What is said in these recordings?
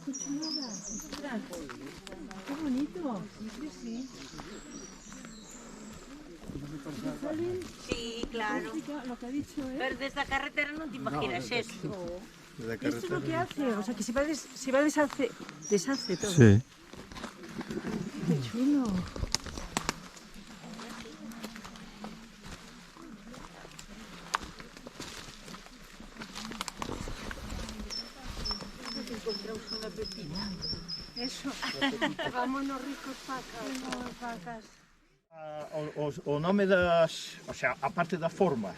qué chulada. Qué bonito. Sí. Sí, claro. Lo que ha dicho, ¿eh? Pero desde la carretera no te imaginas esto. Esto es lo que hace, o sea que se va deshace todo. Sí. Qué chulo. Encontramos una pepita. Eso. Vámonos ricos pacas. O nome das, o sea, a parte da forma,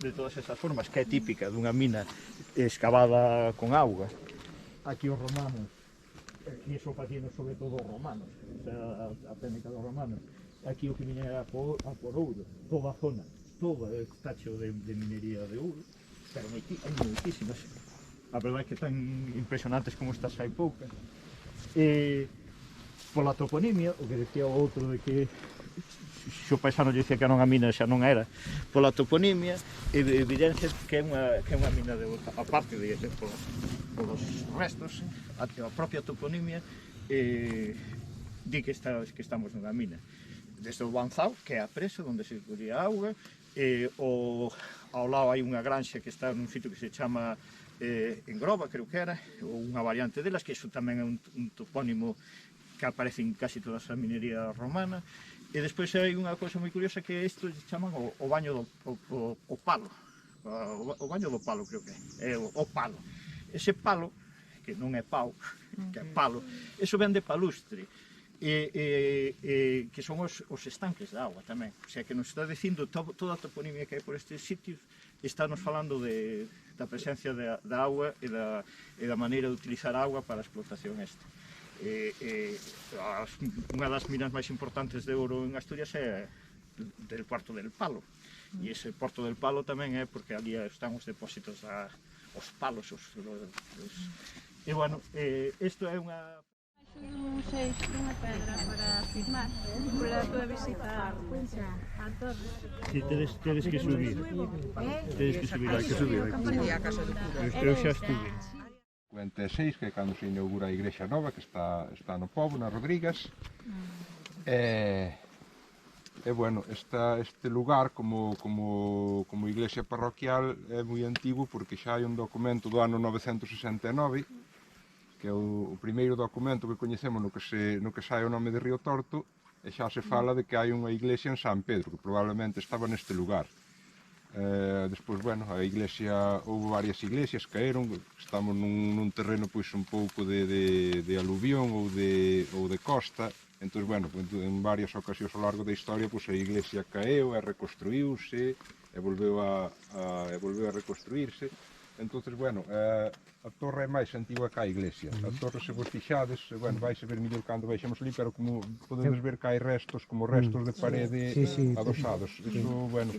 de todas esas formas, que é típica dunha mina excavada con auga, aquí os romanos, e iso facían sobre todo os romanos, o sea, a técnica dos romanos, aquí o que viña era a por ouro, toda a zona, todo está cheo de minería de ouro, pero hai moitísimas. A verdade é que tan impresionantes como estas hai poucas. Pola toponimia, o que decía o outro de que se o paisano lle dicía que era unha mina xa non era, pola toponimia evidencia que é unha mina de ouro, aparte de polos restos, a propia toponimia di que estamos nunha mina. Desde o Banzao, que é a presa onde se collía a auga, ao lado hai unha granxa que está nun sitio que se chama Engroba, creo que era, ou unha variante delas, que iso tamén é un topónimo que aparece en casi toda a minería romana. E despois hai unha cousa moi curiosa que isto chaman o baño do palo, o baño do palo creo que é o palo. Ese palo, que non é pau, que é palo, iso ven de palustre, que son os estanques da auga tamén. O sea, que nos está dicindo toda a toponimia que hai por estes sitios, está nos falando da presencia da auga e da maneira de utilizar a auga para a explotación esta. Unha das minas máis importantes de ouro en Asturias é del Porto del Palo, e ese Porto del Palo tamén é porque ali están os depósitos, os palos, e bueno, isto é unha... Un seis, unha pedra para firmar, para poder visitar a torre. Si, tedes que subir. Tedes que subir, hai que subir. Eu xa estuve. 56, que é cando se inaugura a igrexa nova, que está no Pobo, na Rodríguez. E bueno, este lugar como iglesia parroquial é moi antigo porque xa hai un documento do ano 969, que é o primeiro documento que coñecemos no que sai o nome de Río Torto, e xa se fala de que hai unha iglesia en San Pedro, que probablemente estaba neste lugar. Despois, bueno, a iglesia, houve varias iglesias, caeron, estamos nun terreno pois un pouco de aluvión ou de costa, entón, bueno, en varias ocasións ao largo da historia, pois a iglesia caeu e reconstruíuse, e volveu a reconstruírse. Entón, bueno, a torre é máis antigua que a iglesia. A torre, se vos fixades, bueno, vais a ver mellor cando baixamos ali, pero como podedes ver que hai restos, como restos de parede adosados. Iso, bueno,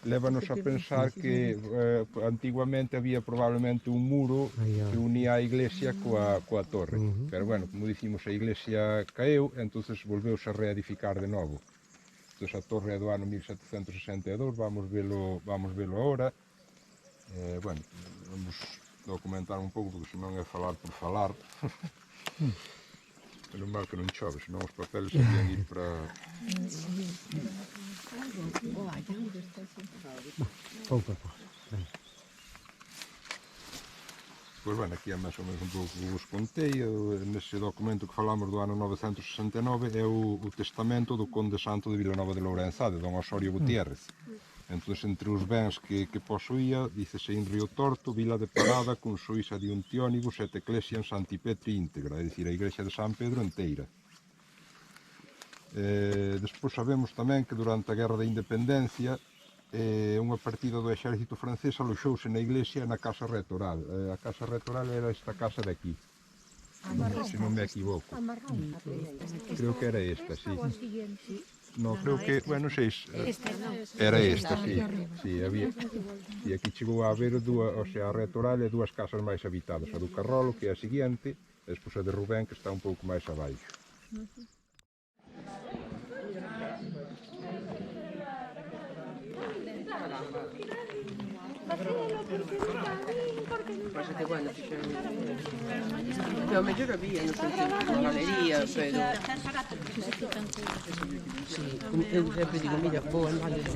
lévanos a pensar que antiguamente había probablemente un muro que unía a iglesia coa torre. Pero, bueno, como dicimos, a iglesia caeu, entón volveuse a reedificar de novo. Entón, a torre é do ano 1762, vamos velo agora. Bueno, vamos documentar un pouco, porque senón é falar por falar. Menos mal que non chove, senón os papeles habían ir para... Pouco a pouco. Pois, bueno, aquí é máis ou menos un pouco que vos contei. Nese documento que falamos do ano 969 é o testamento do conde santo de Vilanova de Lourenzade, don Osorio Gutiérrez. Entón, entre os bens que posuía, dícese en Río Torto, vila de parada, con soisa de un tiónibus et ecclesiam Santi Petri íntegra, é dicir, a igrexa de San Pedro inteira. Despois sabemos tamén que durante a Guerra da Independencia unha partida do exército francés aloxouse na iglesia e na casa retoral. A casa retoral era esta casa de aquí, se non me equivoco. Creo que era esta, sí. No, creo que, bueno, sei, era esta, sí. Sí, había. E aquí chegou a haber dúas, o sea, a retoral e dúas casas máis habitadas, a do Carrolo, que é a seguinte, e despois a de Rubén, que está un pouco máis abaixo. Pasa que, bueno, ao mellor había, no sentido de galería, pero... Sí, eu sempre digo, mira, vou en Valle de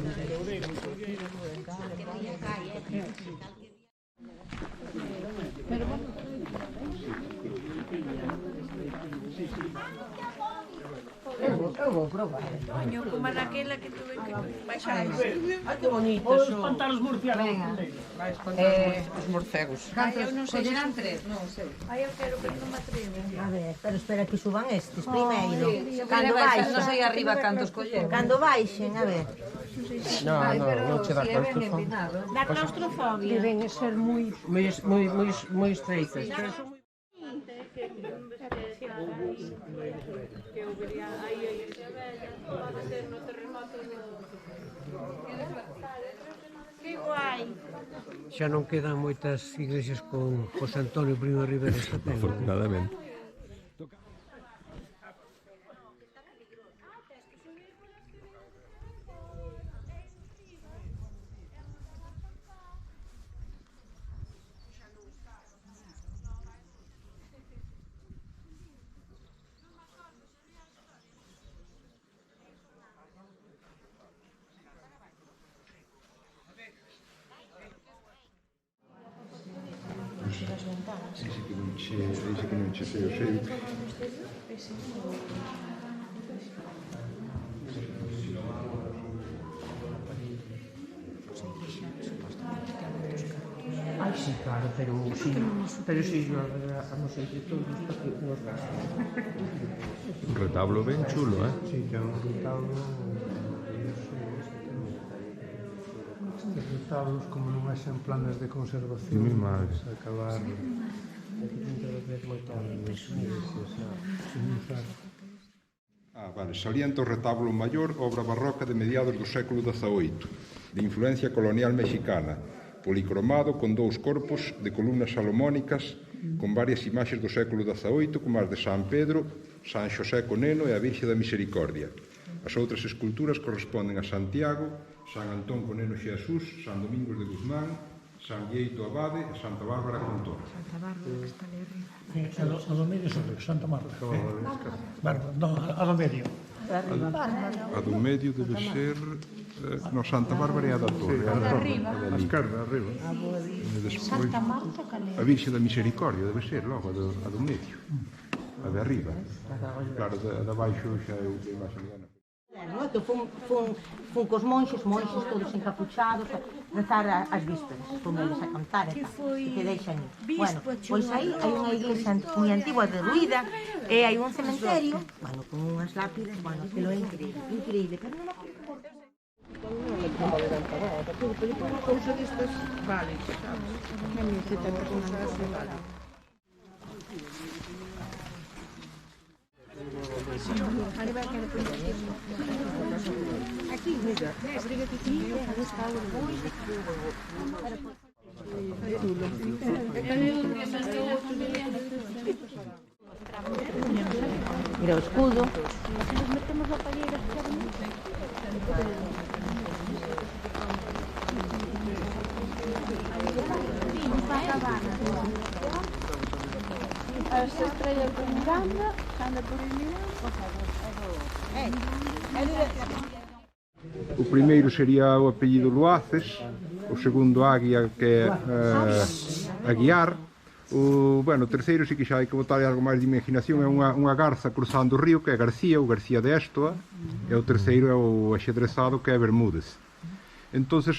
Eu vou probar. Coño, como naquela que tuve que baixar. Ai, que bonito. Os pantanos murcianos. Vais contar os morcegos. Eu non sei se Collerán tres, non sei. Ai, eu quero que non me atreven. A ver, pero espera que suban estes primeiro. Cando baixen, non sei arriba cantos colleron. Cando baixen, a ver. No, non che dá claustrofobia. Da claustrofobia. Deben ser moi estreitas. Pero son moi... Que hubiera aí a igrexa bella, van a ser no terremoto Que guai. Xa non quedan moitas iglesias con José Antonio Primo de Rivera esta ten. Afortunadamente. Dice que non che sei o sei. Ai, sí, claro, pero sí, vamos entre todos para que nos gasten. Un retablo ben chulo, eh? Sí, que é un retablo... Estes retablos, como non haxan planes de conservación, Mi madre. se acabar sin usar. Vale, salienta o retablo maior, obra barroca de mediados do século XVIII, de influencia colonial mexicana, policromado con dous corpos de columnas salomónicas con varias imaxes do século XVIII, como as de San Pedro, San Xosé Coneno e a Virxe da Misericordia. As outras esculturas corresponden a Santiago, San Antón Coneno Xesús, San Domingos de Guzmán, San Guieito Abade e Santa Bárbara Contor. A do medio sobre Santa Marta. Bárbara, non, a do medio. A do medio debe ser... No, Santa Bárbara é a da Torre. A da esquerda, arriba. E despois, a Virxe da Misericordia debe ser logo, a do medio. A de arriba. Claro, a de baixo xa é a imaxe ligana. Que fun cos monxos todos encapuchados, a rezar as vísperas, con eles a cantar e tal, que deixan ir. Bueno, pois aí hai unha iglesia moi antigua, derruída, e hai un cementerio, bueno, con unhas lápidas, bueno, que lo é increíble, pero non Unha cousa destas vale, sabes? Aquí, mira, abriga que aquí, está mira o escudo. Esta estrella por Miranda, anda por Miranda. O primeiro sería o apellido Luaces, o segundo Águia, que é Aguiar. O terceiro sí que xa hai que botar algo máis de imaginación, é unha garza cruzando o río, que é García, o García de Estoa, e o terceiro é o axedrezado, que é Bermúdez. Entonces,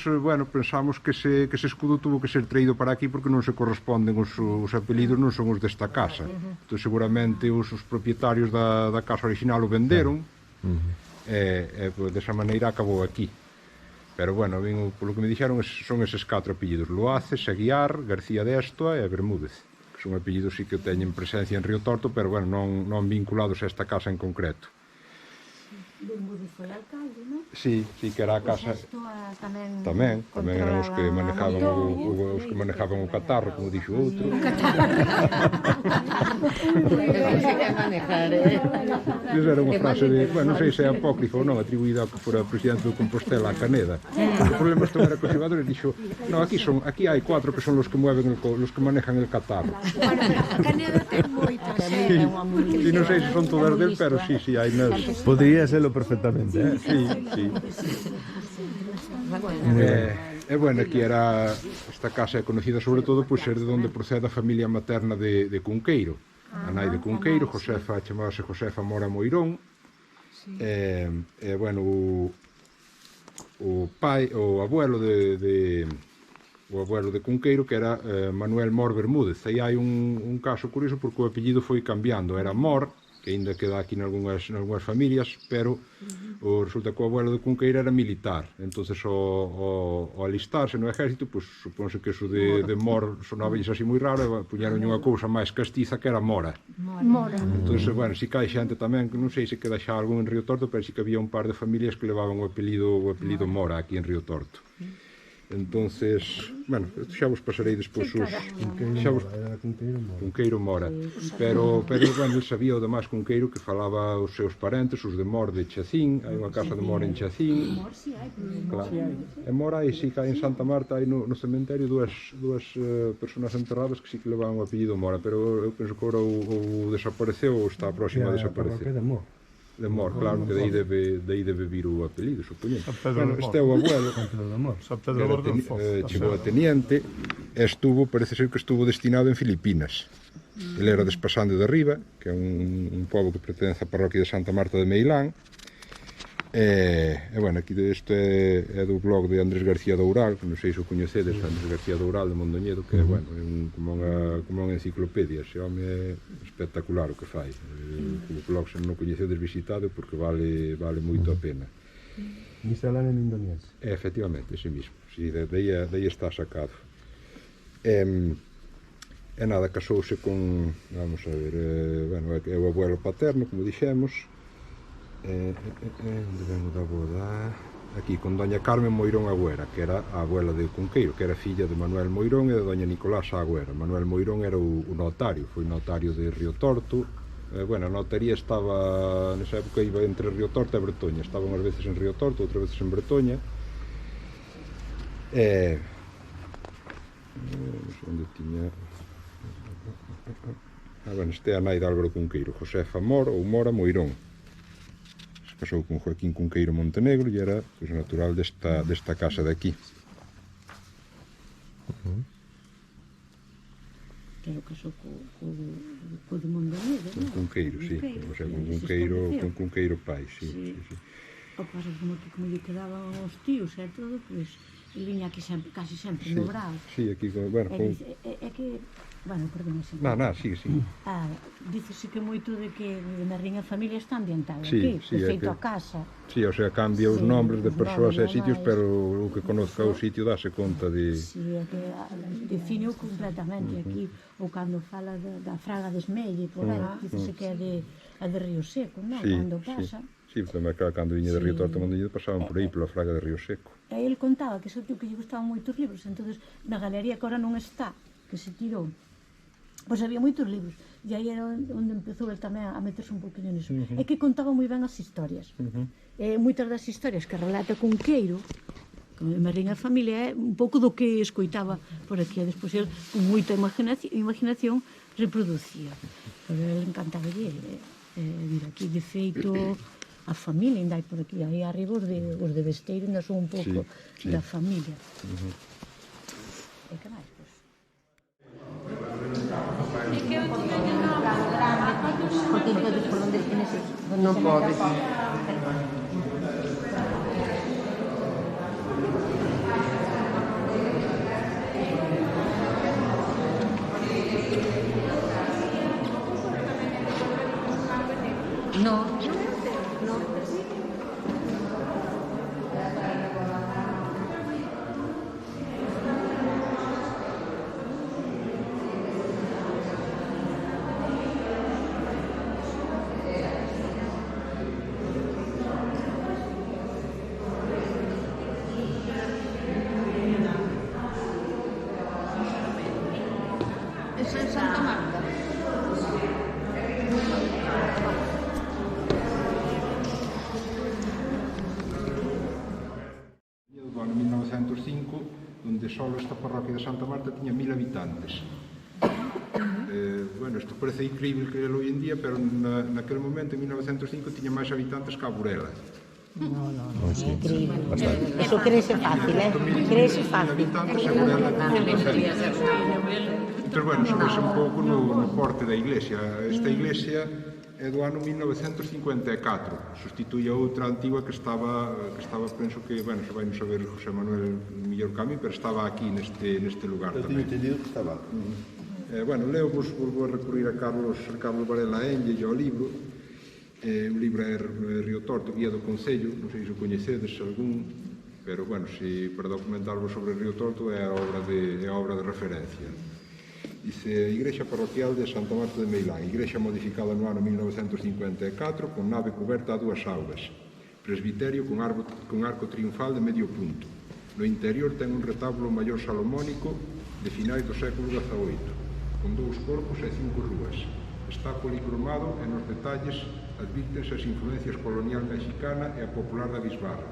pensamos que ese escudo tuvo que ser traído para aquí porque non se corresponden os apelidos, non son os desta casa. Entón, seguramente os propietarios da casa original o venderon, e desa maneira acabou aquí. Pero, polo que me dixeron, son eses 4 apellidos: Loaces, Aguiar, García de Estoa e Bermúdez, que son apellidos sí que teñen presencia en Río Torto, pero non vinculados a esta casa en concreto. Dumbudo foi alcalde, non? Sí, que era a casa... Tamén eran os que manejaban o catarro, como dixo outro. Esa era unha frase de, bueno, non sei se é apócrifa ou non, atribuída ao que fora presidente do Compostela, a Caneda. O problema isto era que os xogadores dixo, no, aquí hai 4 que son os que mueven, los que manejan el catarro. A Caneda ten moitas, E non sei se son todas del, pero sí, hai nas... Podría serlo perfectamente, ¿eh? Sí. Bueno, aquí era... Esta casa é conocida sobre todo por ser de onde procede a familia materna de Cunqueiro. A nai de Cunqueiro, chamábase Josefa Mora Moirón. Bueno, o abuelo de Cunqueiro, que era Manuel Mor Bermúdez. Aí hai un caso curioso porque o apellido foi cambiando. Era Mor, que ainda queda aquí nalgúnas familias, pero resulta que o abuelo de Cunqueiro era militar. Entonces, ao alistarse no exército, pues, supónse que eso de Mor sonaba así moi raro, e puñeron unha cousa máis castiza que era Mora. Entonces, bueno, si que hai xente tamén, non sei se queda xa algún en Río Torto, pero si que había un par de familias que levaban o apelido Mora aquí en Río Torto. Entonces, bueno, xa vos pasarei despois os... Cunqueiro Mora. Pero, bueno, el sabía o demais Cunqueiro que falaba os seus parentes, os de Mor de Chacín, hai unha casa de Mor en Chacín. Claro. E Mor hai, si que hai en Santa Marta, hai no cementerio dúas personas enterradas que si que levan o apellido Mora, pero eu penso que agora ou desapareceu ou está próximo a desaparecer. De Mor, claro, que daí debe vir o apelido, supoñendo. Bueno, este é o abuelo, chegou a teniente, e parece ser que estuvo destinado en Filipinas. Ele era despasando de Riba, que é un pobo que pertence á parroquia de Santa Marta de Meilán. Bueno, aquí isto é do blog de Andrés García Doural, que non sei se o coñecedes, Andrés García Doural de Mondoñedo, que é, bueno, como unha enciclopedia, ese home é espectacular o que fai. O blog, se non o coñecedes, visitado, porque vale moito a pena. Misalán en Indonés. Efectivamente, ese mismo, sí, de aí está sacado. E nada, casouse con, vamos a ver, bueno, é o abuelo paterno, como dixemos. Onde vengo da boda? Aquí, con doña Carmen Moirón Agüera, que era a abuela de Cunqueiro, que era filla de Manuel Moirón e de doña Nicolasa Agüera. Manuel Moirón era o notario, foi notario de Río Torto. Bueno, a notaría estaba, nesa época iba entre Río Torto e Bretoña, estaban unhas veces en Río Torto, outras veces en Bretoña. Onde tiña... Bueno, este é a nai de Álvaro Cunqueiro, Josefa Mor ou Mora Moirón. Casou con Joaquín Cunqueiro Montenegro e era natural desta casa de aquí. Pero casou co de Mondoñedo, non? Con Cunqueiro, sí. O sea, con Cunqueiro pai, sí. O paso como lle quedaban os tíos e todo, pois, ele viña aquí casi sempre no Brao. Sí, aquí, bueno... É que... Bueno, perdón, sí. Sí. Dícese que moito de que na Riña Familia está ambientada aquí, de feito a casa. Sí, o sea, cambia os nombres de persoas e sitios, pero o que conozca o sitio dáse conta de... Sí, é que define completamente aquí, ou cando fala da Fraga de Esmelle, por aí, dícese que é de Río Seco, non? Cando pasa... Sí, tamén cando viña de Río Torto Mondoñedo pasaban por aí, pola Fraga de Río Seco. E ele contaba que ese tío que lle gustaban moitos libros, entonces na galería que ahora non está, que se tirou, pois había moitos libros, e aí era onde empezou el tamén a meterse un poquinho niso. É que contaba moi ben as historias. Moitas das historias que relata Cunqueiro, como de Marinha Familia, é un pouco do que escoitaba por aquí, e despois el, con moita imaginación, reproducía. Pero ele encantaba vir aquí, de feito, a familia, ainda hai por aquí, aí arriba os de Besteiro, ainda son un pouco da familia. E que máis? Porque entonces por donde tienes non pode. No. só esta parroquia de Santa Marta tiña 1000 habitantes. Bueno, isto parece incrível que hoy en día, pero naquele momento, en 1905, tiña máis habitantes que a Burela. No, é increíble. Eso crece fácil, crece fácil. Habitantes a Burela tiña 200. Entón, bueno, sobese un pouco no porte da iglesia. Esta iglesia é do ano 1954, sustituía outra antigua que estaba, penso que, bueno, se vai non saber José Manuel mellor que a mí, pero estaba aquí neste lugar tamén. Eu teño entendido que estaba. Bueno, vos vou recurrir a Carlos Varela Enlle e ao libro. O libro é Río Torto, Guía do Concello, non sei se o coñecedes algún, pero, bueno, para documentarvos sobre Río Torto é a obra de referencia. Dice, a Igrexa Parroquial de Santa Marta de Meilán, igrexa modificada no ano 1954, con nave coberta a 2 augas, presbiterio con arco triunfal de medio punto. No interior ten un retablo maior salomónico de finais do século XVIII, con 2 corpos e 5 rúas. Está policromado e nos detalles advírtense as influencias colonial mexicana e a popular da bisbarra.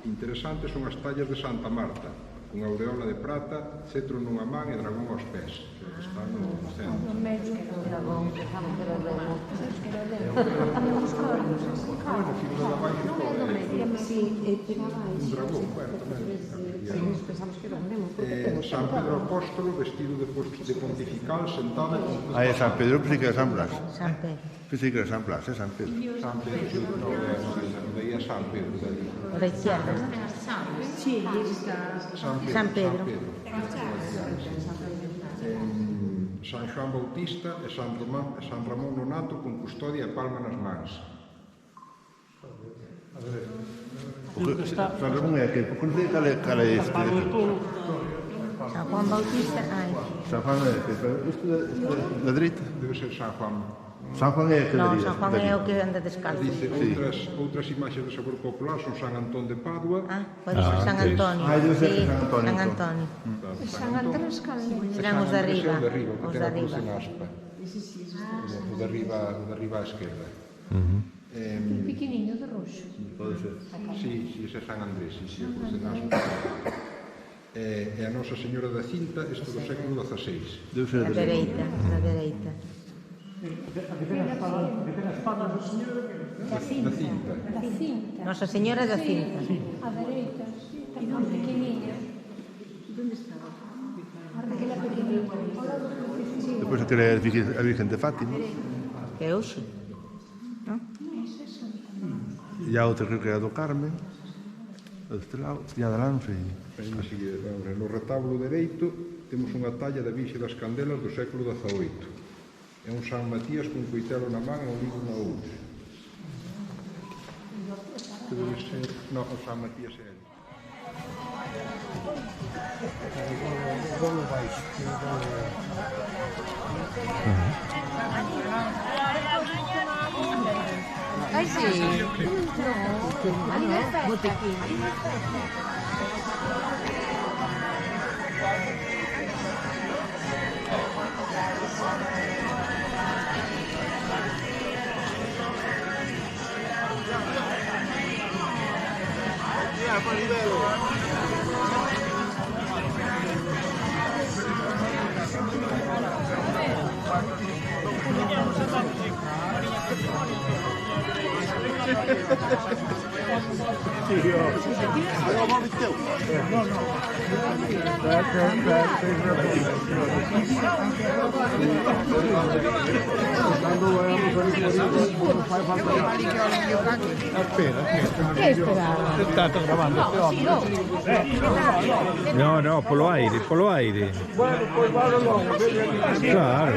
Interesantes son as tallas de Santa Marta, con aureola de prata, cetro nunha man e dragón aos pés, que está no centro. Dragón, pensamos que era o dragón. Bueno, figura da baixo un dragón, bueno, tamén. Pensamos que era un nemo. San Pedro Apóstolo, vestido de pontifical, sentado... É San Pedro, pensei que era San Blas. San Pedro. Pensei que era San Blas, San Pedro. San Pedro, non é San Pedro, O da izquierda. San Pedro. San Xoán Bautista e San Ramón Nonato con custodia e palma nas mans. San Ramón é aquel, porque non sei cal é este. San Juan Bautista, San Juan é aquel, pero isto da dereita. Debe ser San Juan. San Juan é aquel. No, San Juan é o que anda descalzo. Dice, outras imaxes de sabor popular son San Antón de Padua. Pode ser San Antonio. Debe ser San Antonio. San Antonio. San Andrés Caldeira. Serán os de arriba. Os de arriba. O de arriba á esquerda. Un pequeniño de roxo. Pode ser. Sí, ese é San Andrés, sí, o de Naspa. E a Nosa Señora da Cinta, isto do século XVI. Debe ser Na dereita, na dereita. Da Cinta. Nosa Señora da Cinta. A dereita, e non pequeniña. Onde estaba? Aquela pequeniña. Depois aquela é a Virgen de Fátima. Que é hoxe. E a outra creo que é a do Carmen. Deste lado, e a de lá non sei. No retablo dereito temos unha talla da Virxe das Candelas do século XVIII. É un San Matías con coitelo na man e un libro na outra. Debe ser... No, o San Matías é ali. Ai, sí. Moi pequeno. State gravando este hombre. No, polo aire, polo aire. Claro.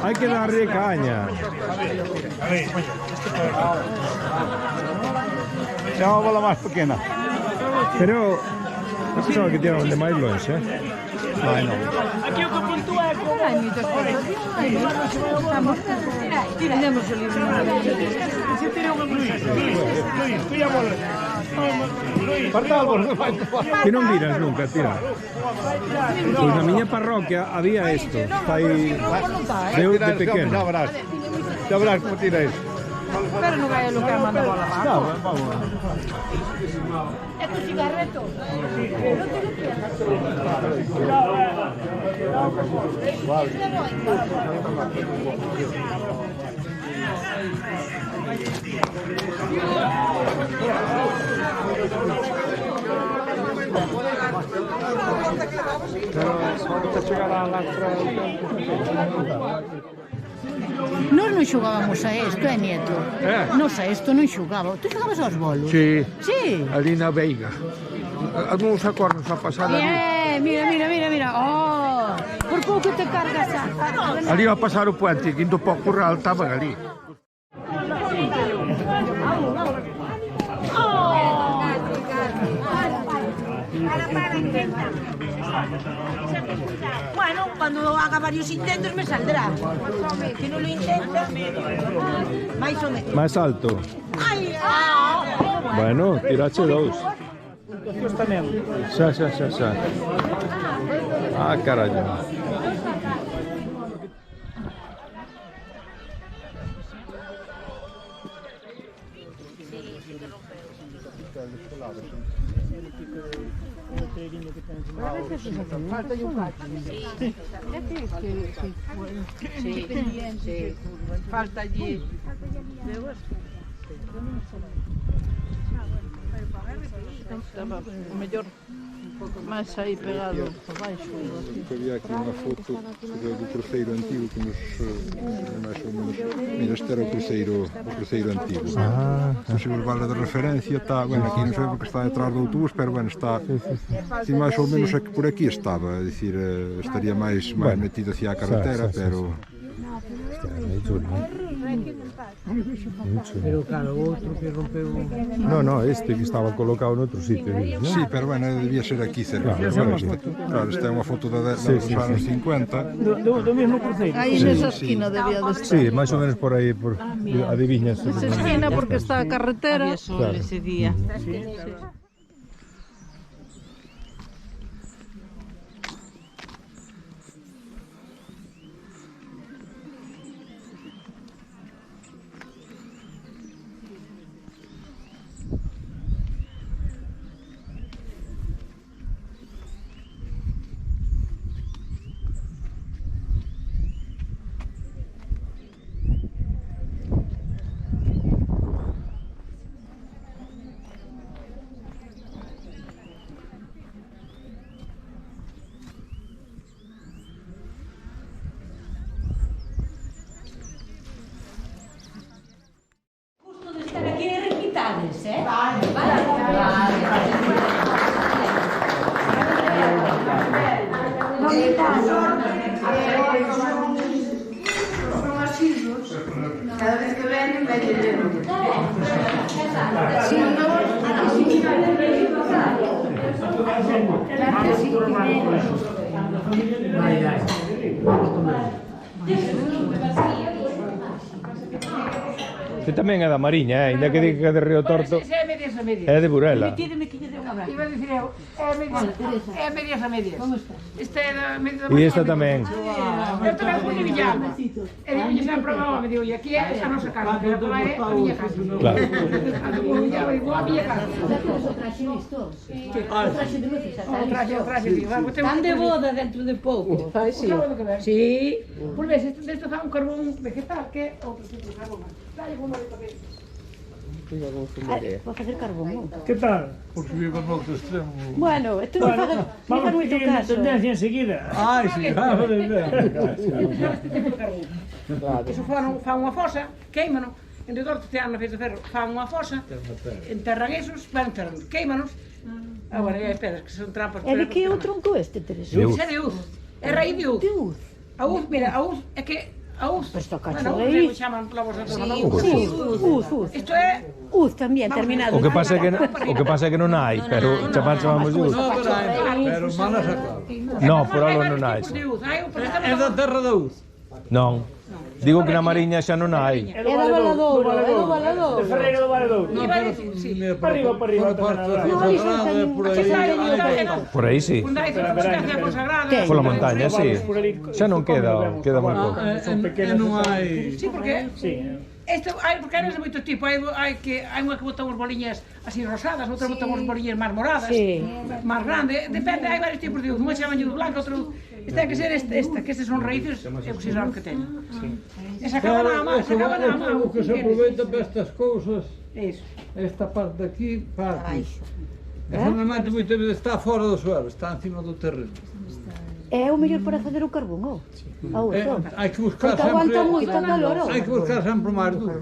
Hai que darlle caña. É unha bola máis pequena. Pero eu pensaba que tiraban de máis longe, Ai, non. Tiremos o libro. que non viras nunca, tira. Pois na miña parroquia había isto, está aí de pequeno. Xa verás como tira isto. Pero non vai a lo que manda bola abajo. É tu cigarreto? Nós non xogábamos a isto, Nieto? Nos a isto non xogaba. Tu xogabas aos bolos? Sí, Sí. ali na Veiga. Algúns acordos a pasar ali. Mira. Oh, por pouco te cargas a... Ali a pasar o puente, indo para o curral, estaban ali. Bueno, cuando haga varios intentos me saldrá. Si no lo intentas, máis ou menos. Máis alto. Ai, Bueno, tirache dous. Xa. Ah, carallo. Falta allí. Estaba o mellor máis aí pegado abaixo. Había aquí unha foto do cruceiro antigo que nos máis ou menos... Mira, este era o cruceiro antigo. Se vos vale de referencia, está... Bueno, aquí non sei porque está detrás do autobús, pero bueno, está... Si máis ou menos por aquí estaba, é dicir, estaría máis metido hacia a carretera, pero... Pero claro, o outro que rompeu... No, este que estaba colocado noutro sitio. Sí, pero bueno, debía ser aquí cerca. Claro, esta é unha foto dos anos 50. Do mesmo cruceiro. Aí nesa esquina debía de estar. Sí, máis ou menos por aí, por adiviñas. Nesa esquina porque está a carretera. había sol ese día. Cada vez que ven, Que tamén é da Mariña, ainda que diga que é de Río Torto, é de Burela. Iba a dicir eu, é medias a medias. Este é da medias a E esta tamén. Eu tamén fui de Villama. E digo, sempre me digo, e aquí é a nosa casa, pero por aí é a miña casa. Claro. A do Villama igual a miña casa. O traxe listo? O traxe de luces, O traxe, están de boda dentro de pouco. Sí. Por ves, deste fan un carbón vegetal, que é outro tipo de carbón. Dai uno de papel. Vou facer carbón. Que tal? Porque vivo no outro extremo. Bueno, isto non faz moito caso. Tendencia enseguida. Ai, sí, claro. Este tipo de carbón. Eso fan unha fosa, queimano. En redor te dan na festa de ferro, fan unha fosa, enterran esos, queimanos. Agora hai pedras que son trampas. E de que é o tronco este, Teresa? Isso é de uz. É raíz de uz. De uz? A uz, mira, a uz é que... A uz. Pues toca Bueno, raíz. uz, chaman pola vosa Sí, uz. Isto é... Uz tamén, terminado. O que pasa é que non hai, pero chamamos de uz. Pero malas a claro. No, por algo non hai. É da terra da uz. Non. Digo que na Mariña xa non hai. É do Valadouro, é do Valadouro. De Ferreiro do Valadouro. Iba a decir, sí. Para arriba. Por aí sí. Onde hai circunstancia consagrada. Pola montaña, sí. Xa non queda moi pouco. Son pequenas. Non hai... Sí, porque... Sí. Porque hai de moito tipo, hai unha que botan os boliñas así rosadas, outra botan os boliñas máis moradas, máis grandes, depende, hai varios tipos de uva, unha chamaño do blanco, outro... Este ten que ser esta, que estes son raíces oxidadas que teñen. E se acaba na má, O que se aproveita para estas cousas, Iso. esta parte de aquí, parte. E normalmente moitas veces está fora do suelo, está encima do terreno. É o mellor para facer o carbón, ou? Hai que buscar Porque aguanta sempre... moito calor, ou? Hai que buscar sempre o máis duro.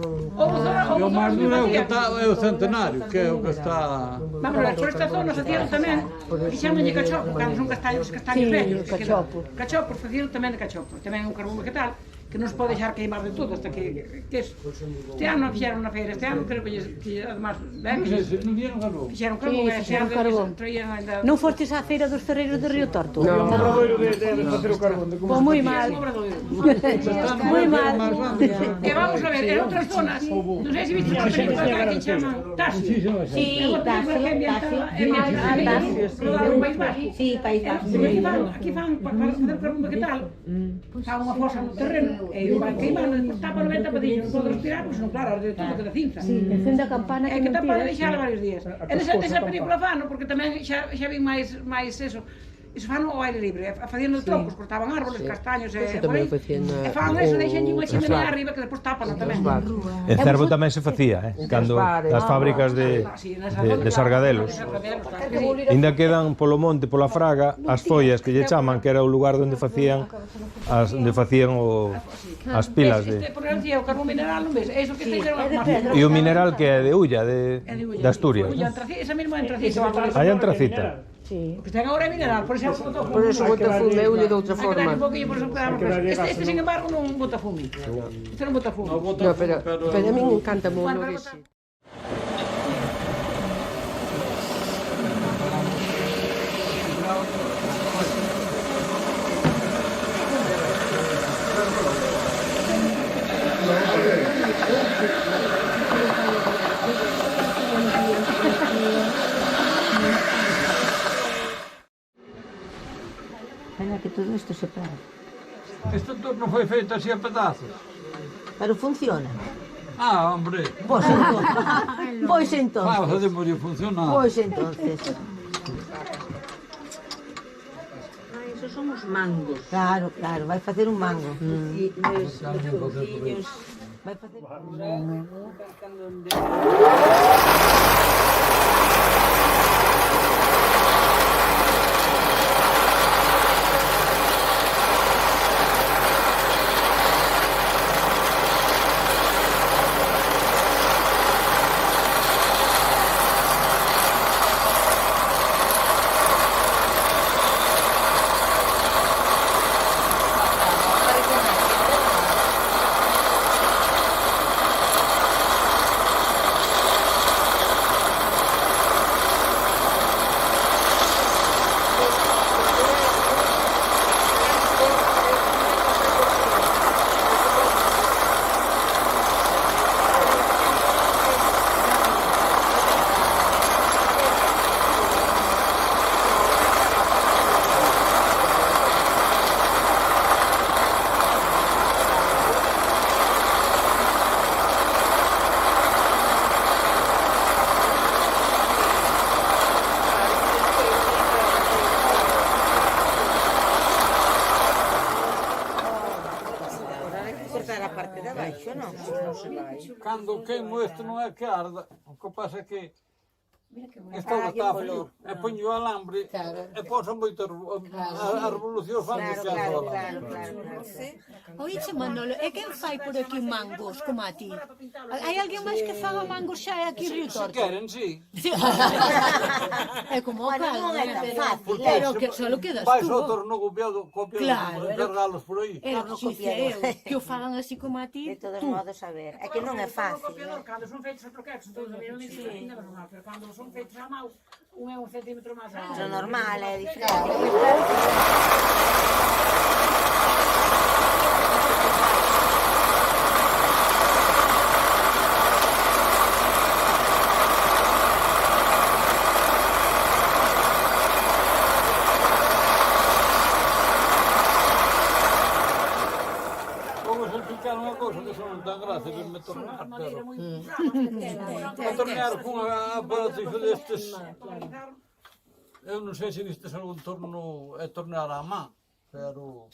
E o máis duro é o centenario, que é o que está... Vamos a ver, por esta zona facían tamén, e chamanlle cachopo, cando son castaños vellos. Cachopo. Cachopo, facían tamén de cachopo. Tamén un carbón vegetal, que non se pode deixar queimar de todo hasta que es. Este ano fixeron na feira, este ano creo que además ben que Non vieron carbón. fixeron carbón, fixeron carbón. Non fostes á feira dos Ferreiros de Río Torto? No. De facer o carbón. Pois moi mal. Moi mal. Que vamos a ver, en outras zonas, non sei se viste unha película que chaman Tasio. Sí, Tasio. Sí, País Vasco. Aquí fan, para facer carbón vegetal, fan unha fosa no terreno, e van queimando, tapan ben tapadillo, non podo respirar, pois non, claro, de todo que da cinza. Sí, encende a campana É que que non tapan tira. de deixar varios días. E nesa película fano, porque tamén xa vin máis eso. Iso fan ao aire libre, facían os troncos, cortaban árboles, castaños e por aí. E fan eso, deixan unha chimenea arriba que despois tapan tamén. En Cervo tamén se facía, cando as fábricas de sargadelos. Ainda quedan polo monte, pola fraga, as follas que lle chaman, que era o lugar onde facían as pilas de... Este por exemplo, o carbón mineral non ves, é iso que fixeron as máquinas. E o mineral que é de Ulla, de Asturias. Esa mesma antracita. Hai antracita. Porque ten agora é mineral, por eso bota fume. Por eso bota fume, eu lle de outra forma. Un poquinho, por eso quedamos. Este, sin embargo, non bota fume. Este non bota fume. No, pero a mí me encanta o olor ese. Espera que todo isto se pega. Este torno foi feito así a pedazos. Pero funciona. Ah, hombre. Pois entonces. Facemos de funcionar. Pois entonces. Esos son os mangos. Claro, vai facer un mango. E os pouquillos. Vai facer... Cando queimo isto non é que arda, o que pasa é que esta hora está frío, e poño o alambre e posa moito a revolución fan de fiar o alambre. Oíche, Manolo, e quen fai por aquí mangos como a ti? Hai alguén máis que faga mangos xa aquí en Río Se Torto? queren, sí. É como o Bueno, non é tan fácil, pero que solo quedas Vais tú. ao torno copiado, encargalos por aí. Era o que dice eu, que o fagan así como a ti, De todos tú. modos, a ver, é que non é fácil. Cando son feitos a troquear, son todos ainda normal, pero cando son feitos a mão, un é 1 centímetro máis grande. Pero normal, é diferente. Como se explicar unha cousa que son tan gracia que me tornar, pero... Me tornar con a aparato destes... Eu non sei se vistes algún torno é tornear á man, pero...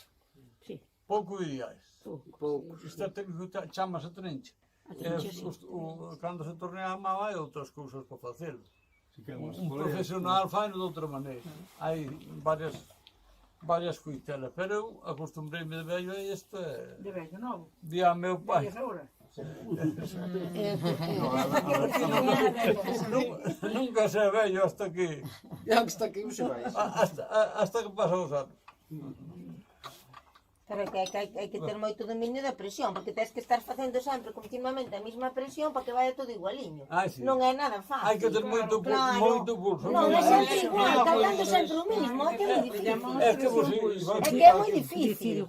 Pouco ideais. Isto técnico chamase trencha. Cando se tornea á man hai outras cousas para facelo. Un profesional fai de outra maneira. Hai varias coitelas, pero eu acostumbreime de vello a isto e... De vello novo. Di a meu pai. Nunca se vello hasta que... Hasta que use vai. Hasta que pasa os anos. Pero hai que ter moito dominio da presión, porque tens que estar facendo sempre continuamente a mesma presión para que vaya todo igualiño. Non é nada fácil. Hai que ter moito pulso. Non é sempre igual, está dando sempre o mismo, é que é moi difícil. É que é moi difícil.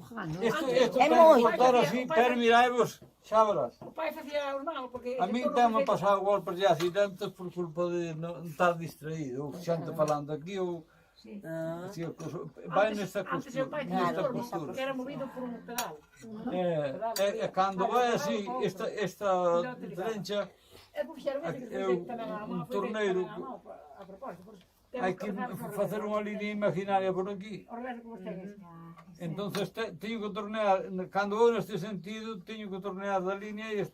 É moito. Pero mirai-vos, xa verás. O pai facía os malos, porque... A mí ten-me pasado golpes de accidentes por culpa de non estar distraído. Ou xente falando aquí, ou... Vai nesta costura. Porque era movido por un pedal. E cando vai así, esta trencha, é un torneiro, hai que facer unha línea imaginaria por aquí. Entonces teño que tornear, cando vou neste sentido, teño que tornear da línea e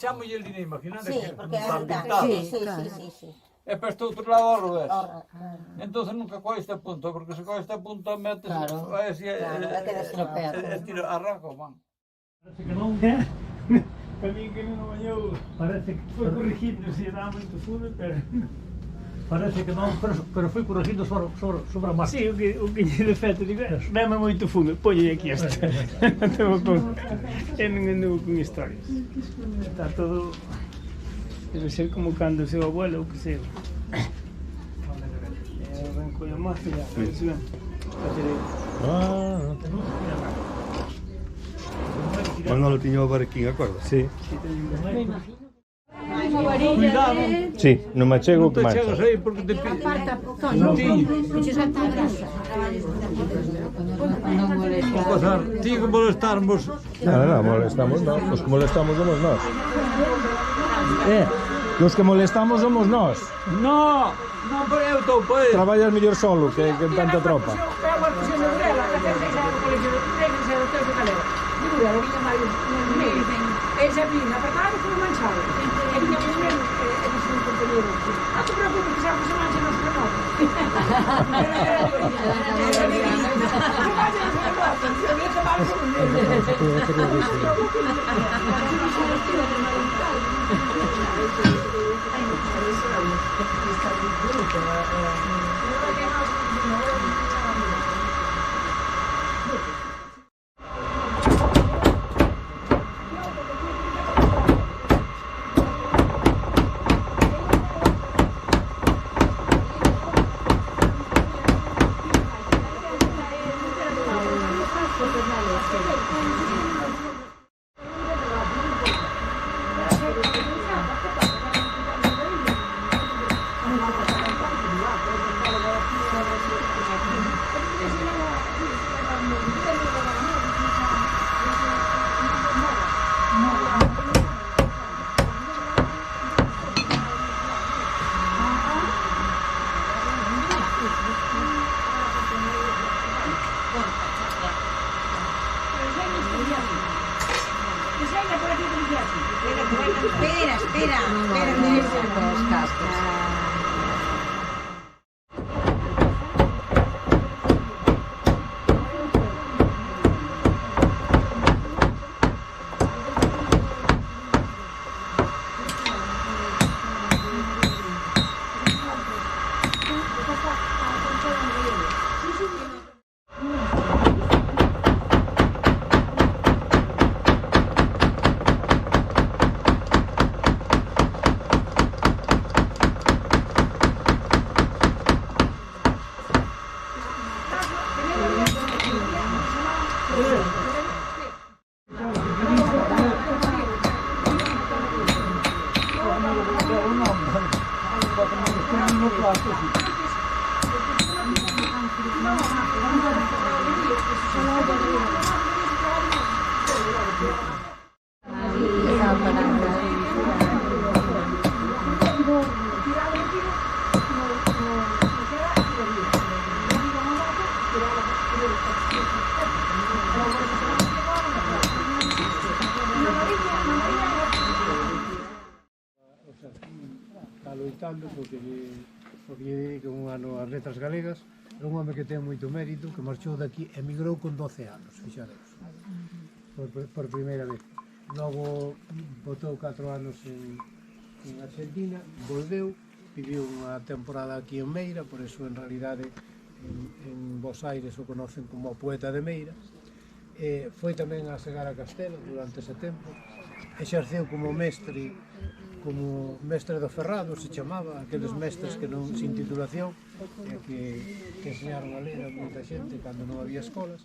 chamolle línea imaginaria. Sí, porque é verdade. Sí. E para este outro lado ao revés. Entón nunca coa este punto, porque se coa este punto metes... Vai así e tira, arranca o man. Parece que non é. Para mí que non bañou, parece que foi corrigido, se dá moito fume, pero... Parece que non, pero foi corrigido sobre a marcha. Sí, o que lle defeito, digo, dame moito fume, poñe aquí esta. Non anduvo con historias. Está todo... Debe ser como cando o seu abuelo, ou que sei. Ven coa máquina, Manolo tiña o barquín, acorda? Sí. Cuidado. Sí, non me chego que mancha. Non te chegas aí porque te pide. Non te salta a grasa. Tiño que molestarmos. Nada, molestamos nós. Os que molestamos somos nós. Os que molestamos somos nós. No, pero eu estou para isso. Traballas mellor solo que tanta tropa. Ese vino, apertado e foi manchado. E viña un mesmo, e dixo un compañero, non te preocupes, que xa que se mancha nos remotos. Se mancha nos remotos, se ve que mancha nos Espera, los cascos. No, Está loitando porque lle dedica un ano ás letras galegas. É un home que ten moito mérito, que marchou daqui, emigrou con 12 anos, fixareos, por primeira vez. Logo botou 4 anos en Argentina, volveu, viviu unha temporada aquí en Meira, por eso en realidade en Bos Aires o conocen como o poeta de Meira. Foi tamén a Segarra Castelo durante ese tempo, exerceu como mestre do Ferrado, se chamaba, aqueles mestres que non sin titulación, que enseñaron a ler a moita xente cando non había escolas.